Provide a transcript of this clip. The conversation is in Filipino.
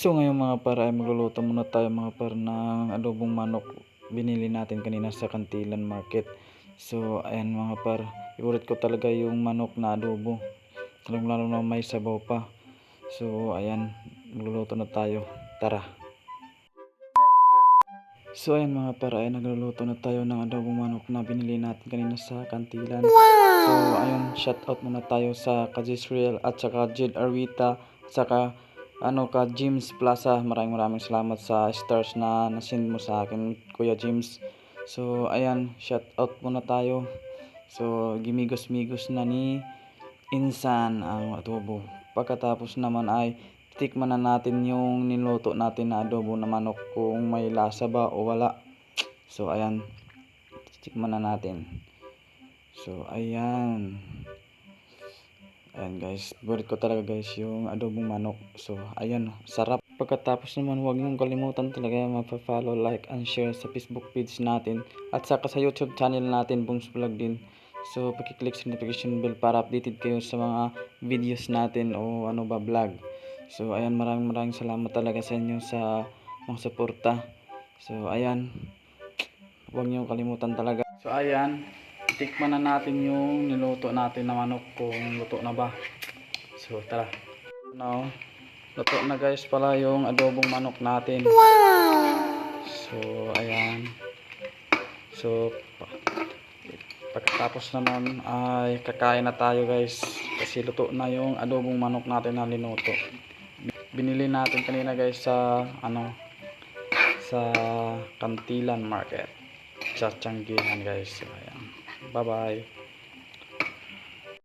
So ngayon mga para ay magluluto muna tayo mga para ng adobong manok. Binili natin kanina sa Kantilan Market. So ayan mga par, favorite ko talaga yung manok na adobo. Lalo na may sabaw pa. So ayan, magluluto na tayo. Tara. So ayan mga para ay nagluluto na tayo ng adobong manok na binili natin kanina sa Kantilan. So ayun, shout out muna tayo sa Kajisrael at saka Jed Arwita at saka ka James Plaza. Maraming salamat sa stars na nasend mo sa akin, Kuya James. So ayan, shout out muna tayo. So gimigos-migos na ni Insan ang adobo. Pagkatapos naman ay tikman na natin yung niluto natin na adobo na manok kung may lasa ba o wala. So ayan, tikman na natin. So ayan. Ayan guys, favorite ko talaga guys yung adobong manok. So ayan, sarap. Pagkatapos naman huwag niyong kalimutan talaga magpa-follow, like, and share sa Facebook page natin. At saka sa YouTube channel natin, Bongs Vlog din. So pakiclick sa notification bell para updated kayo sa mga videos natin o vlog. So ayan, maraming salamat talaga sa inyo sa mga suporta. So ayan, huwag niyong kalimutan talaga. So ayan, tikman na natin yung niluto natin na manok kung luto na ba. So tara. Now, luto na guys pala yung adobong manok natin. So ayan. So pagkatapos naman ay kakain na tayo guys. Kasi luto na yung adobong manok natin na linuto. Binili natin kanina guys sa sa Kantilan Market. Sa Tianggihan guys. So ayan. Bye bye.